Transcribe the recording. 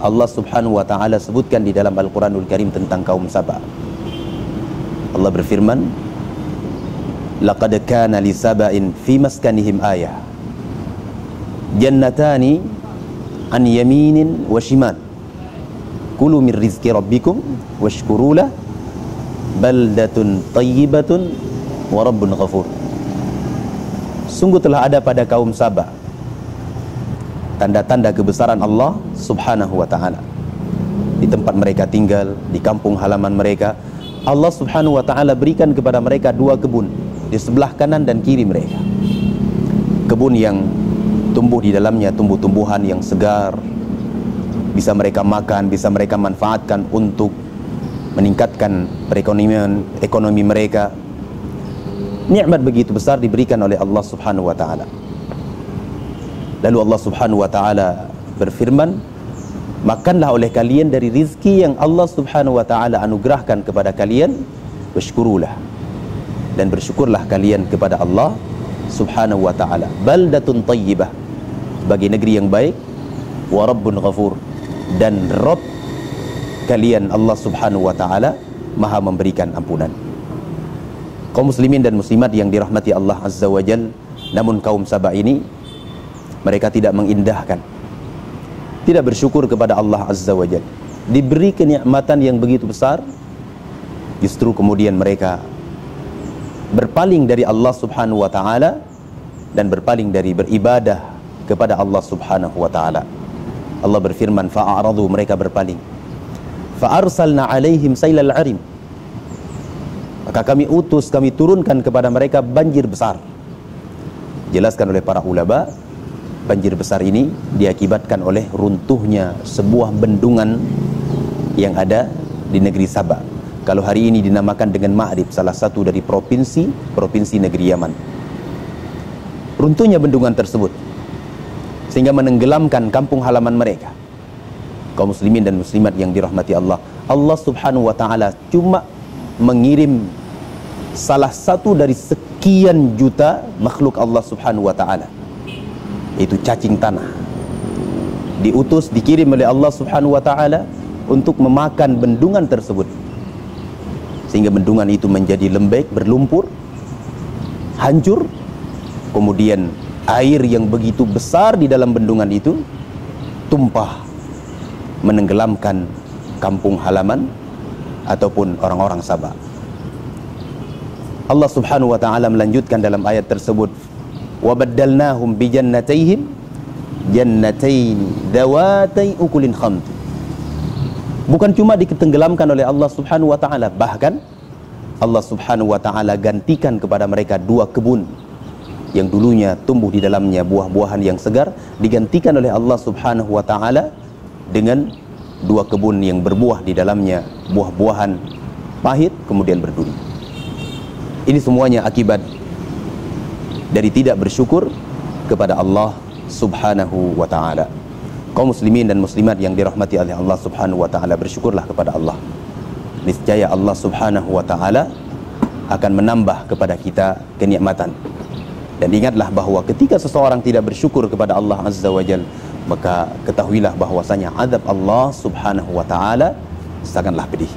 Allah Subhanahu wa ta'ala sebutkan di dalam Al-Quranul Karim tentang kaum Saba. Allah berfirman, laqad kana li saba'in fi maskanihim ayah, jannatani an yaminin wa shimal, kulu min rizki rabbikum washkurulah, baldatun tayyibatun wa rabbun ghafur. Sungguh telah ada pada kaum Saba tanda-tanda kebesaran Allah Subhanahu wa ta'ala. Di tempat mereka tinggal, di kampung halaman mereka, Allah Subhanahu wa ta'ala berikan kepada mereka dua kebun di sebelah kanan dan kiri mereka. Kebun yang tumbuh di dalamnya tumbuh-tumbuhan yang segar, bisa mereka makan, bisa mereka manfaatkan untuk meningkatkan perekonomian ekonomi mereka. Nikmat begitu besar diberikan oleh Allah Subhanahu wa ta'ala. Lalu Allah Subhanahu wa ta'ala berfirman, makanlah oleh kalian dari rizki yang Allah Subhanahu wa ta'ala anugerahkan kepada kalian, washkurulah, dan bersyukurlah kalian kepada Allah Subhanahu wa ta'ala. Baldatun tayyibah, sebagai negeri yang baik, wa rabbun ghafur, dan Rabb kalian Allah Subhanahu wa ta'ala maha memberikan ampunan. Kaum muslimin dan muslimat yang dirahmati Allah Azza wa Jal, namun kaum Saba ini mereka tidak mengindahkan, tidak bersyukur kepada Allah Azza wa Jal. Diberi kenikmatan yang begitu besar, justru kemudian mereka berpaling dari Allah Subhanahu wa ta'ala dan berpaling dari beribadah kepada Allah Subhanahu wa ta'ala. Allah berfirman, fa'aradu, mereka berpaling. Fa'arsalna alaihim sailal arim, maka kami utus, kami turunkan kepada mereka banjir besar. Jelaskan oleh para ulama, banjir besar ini diakibatkan oleh runtuhnya sebuah bendungan yang ada di negeri Saba. Kalau hari ini dinamakan dengan Ma'rib, salah satu dari provinsi negeri Yaman. Runtuhnya bendungan tersebut sehingga menenggelamkan kampung halaman mereka. Kaum muslimin dan muslimat yang dirahmati Allah, Allah Subhanahu wa ta'ala cuma mengirim salah satu dari sekian juta makhluk Allah Subhanahu wa ta'ala, itu cacing tanah. Diutus, dikirim oleh Allah Subhanahu wa ta'ala untuk memakan bendungan tersebut, sehingga bendungan itu menjadi lembek, berlumpur, hancur. Kemudian air yang begitu besar di dalam bendungan itu tumpah, menenggelamkan kampung halaman ataupun orang-orang Saba. Allah Subhanahu wa ta'ala melanjutkan dalam ayat tersebut, وَبَدَّلْنَاهُمْ بِجَنَّتَيْهِمْ جَنَّتَيْنِ ذَوَاتَيْ أُكُلٍ خَمْطٍ. Bukan cuma ditenggelamkan oleh Allah Subhanahu wa ta'ala, bahkan Allah Subhanahu wa ta'ala gantikan kepada mereka dua kebun yang dulunya tumbuh di dalamnya buah-buahan yang segar, digantikan oleh Allah Subhanahu wa ta'ala dengan dua kebun yang berbuah di dalamnya buah-buahan pahit kemudian berduri. Ini semuanya akibat dari tidak bersyukur kepada Allah Subhanahu wa ta'ala. Kaum muslimin dan muslimat yang dirahmati oleh Allah Subhanahu wa ta'ala, bersyukurlah kepada Allah. Niscaya Allah Subhanahu wa ta'ala akan menambah kepada kita kenikmatan. Dan ingatlah bahawa ketika seseorang tidak bersyukur kepada Allah Azza wa Jal, maka ketahuilah bahwasanya azab Allah Subhanahu wa ta'ala sangatlah pedih.